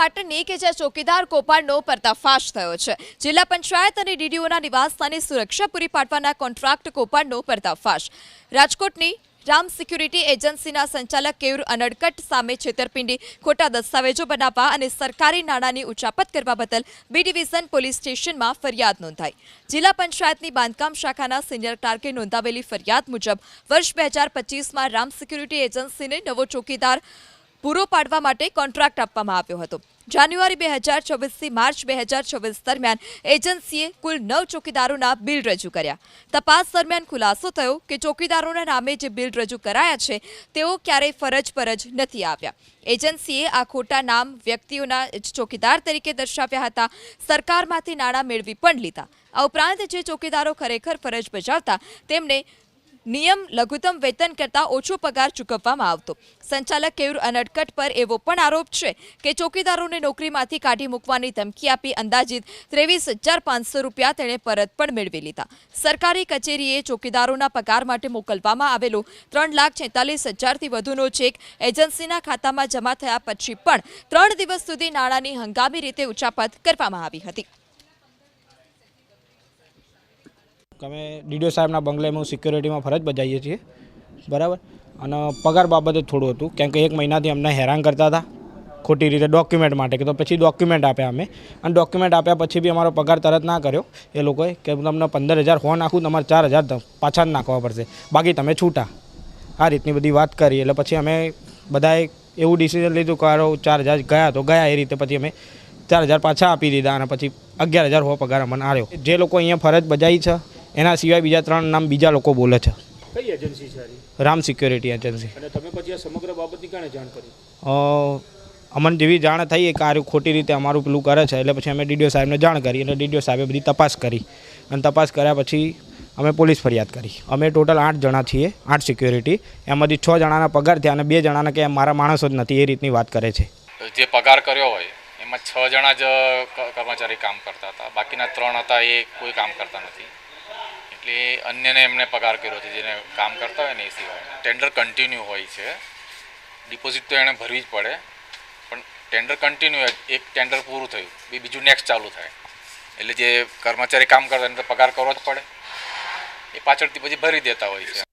પાટણની કે જ્યાં ચોકીદાર કૌભાંડનો પર્દાફાશ થયો છે। જિલ્લા પંચાયત અને ડીડીઓના નિવાસસ્થાને સુરક્ષા પૂરી પાડવાના કોન્ટ્રાક્ટ કૌભાંડનો પર્દાફાશ। રાજકોટની રામ સિક્યુરિટી એજન્સીના સંચાલક કેયુર અનડકટ સામે છેતરપિંડી, ખોટા દસ્તાવેજો બનાવવા અને સરકારી નાણાંની ઉચાપત કરવા બદલ બી ડિવિઝન પોલીસ સ્ટેશનમાં ફરિયાદ નોંધાઈ। જિલ્લા પંચાયતની બાંધકામ શાખાના સિનિયર ક્લાર્કે નોંધાવેલી ફરિયાદ મુજબ વર્ષ 2025માં રામ સિક્યુરિટી એજન્સીને નવો ચોકીદાર પૂરો પાડવા માટે કોન્ટ્રાક્ટ આપવામાં આવ્યો હતો। જાન્યુઆરી 2024થી માર્ચ 2024 દરમિયાન એજન્સીએ કુલ 9 ચોકીદારોના બિલ રજૂ કર્યા। તપાસ દરમિયાન ખુલાસો થયો કે ચોકીદારોના નામે જે બિલ રજૂ કરાયા છે તેઓ ક્યારેય ફરજ પર જ નથી આવ્યા। એજન્સીએ આ ખોટા નામ વ્યક્તિઓના ચોકીદાર તરીકે દર્શાવ્યા હતા। સરકારમાંથી નાણાં મેળવી પણ લીધા। આ ઉપરાંત જે ચોકીદારો ખરેખર ફરજ બજાવતા તેમને નિયમ લઘુત્તમ વેતન કરતા ઓછો પગાર ચૂકવવામાં આવતો। સંચાલક કેયુર અનડકટ પર એવો પણ આરોપ છે કે ચોકીદારોને નોકરીમાંથી કાઢી મૂકવાની ધમકી આપી અંદાજિત 23,500 રૂપિયા તેણે પરત પણ મેળવી લીધા। સરકારી કચેરીએ ચોકીદારોના પગાર માટે મોકલવામાં આવેલો 3,46,000થી વધુનો ચેક એજન્સીના ખાતામાં જમા થયા પછી પણ 3 દિવસ સુધી નાણાંની હંગામી રીતે ઉચાપત કરવામાં આવી હતી। અમે ડીડીઓ સાહેબના બંગલામાં સિક્યોરિટીમાં ફરજ બજાવીએ છીએ, બરાબર। અને પગાર બાબતે થોડું હતું, કેમ કે 1 મહિનાથી અમને હેરાન કરતા હતા ખોટી રીતે ડોક્યુમેન્ટ માટે, કે તો પછી ડોક્યુમેન્ટ આપ્યા અમે, અને ડોક્યુમેન્ટ આપ્યા પછી બી અમારો પગાર તરત ના કર્યો એ લોકોએ, કે તમને 15,000 હો નાખું, તમારે 4,000 પાછા જ નાખવા પડશે, બાકી તમે છૂટા, આ રીતની બધી વાત કરી। એટલે પછી અમે બધાએ એવું ડિસિઝન લીધું કે 4,000 ગયા તો ગયા, એ રીતે પછી અમે 4,000 પાછા આપી દીધા, અને પછી 11,000 હો પગાર અમને આવ્યો। જે લોકો અહીંયા ફરજ બજાવી છે એના સિવાય બીજા 3 નામ બીજા લોકો બોલે છે। કઈ એજન્સી છે? Ram security agency. અને તમે પછી આ સમગ્ર બાબતની કોને જાણ કરી? અમને જેવી જાણ થઈ કે આ ખોટી રીતે અમારું પેલું કરે છે, એટલે પછી અમે ડીડીઓ સાહેબને જાણ કરી, અને ડીડીઓ સાહેબે બધી તપાસ કરી, અને તપાસ કર્યા પછી અમે પોલીસ ફરિયાદ કરી। અમે ટોટલ 8 જણા છીએ, 8 સિક્યોરિટી, એમાંથી 6 જણાના પગાર થયા અને 2 જણાના કે મારા માણસો જ નથી, એ રીતની વાત કરે છે। જે પગાર કર્યો હોય એમાં 6 જણા જ કર્મચારી કામ કરતા હતા, બાકીના 3 હતા એ કોઈ કામ કરતા નથી, એટલે અન્યને એમને પગાર કર્યો છે જેને કામ કરતા હોય ને એ સિવાય। ટેન્ડર કન્ટિન્યુ હોય છે, ડિપોઝિટ તો એણે ભરવી જ પડે, પણ ટેન્ડર કન્ટિન્યુ, એક ટેન્ડર પૂરું થયું બીજું નેક્સ્ટ ચાલુ થાય, એટલે જે કર્મચારી કામ કરતા એને તો પગાર કરવો જ પડે, એ પાછળથી પછી ભરી દેતા હોય છે।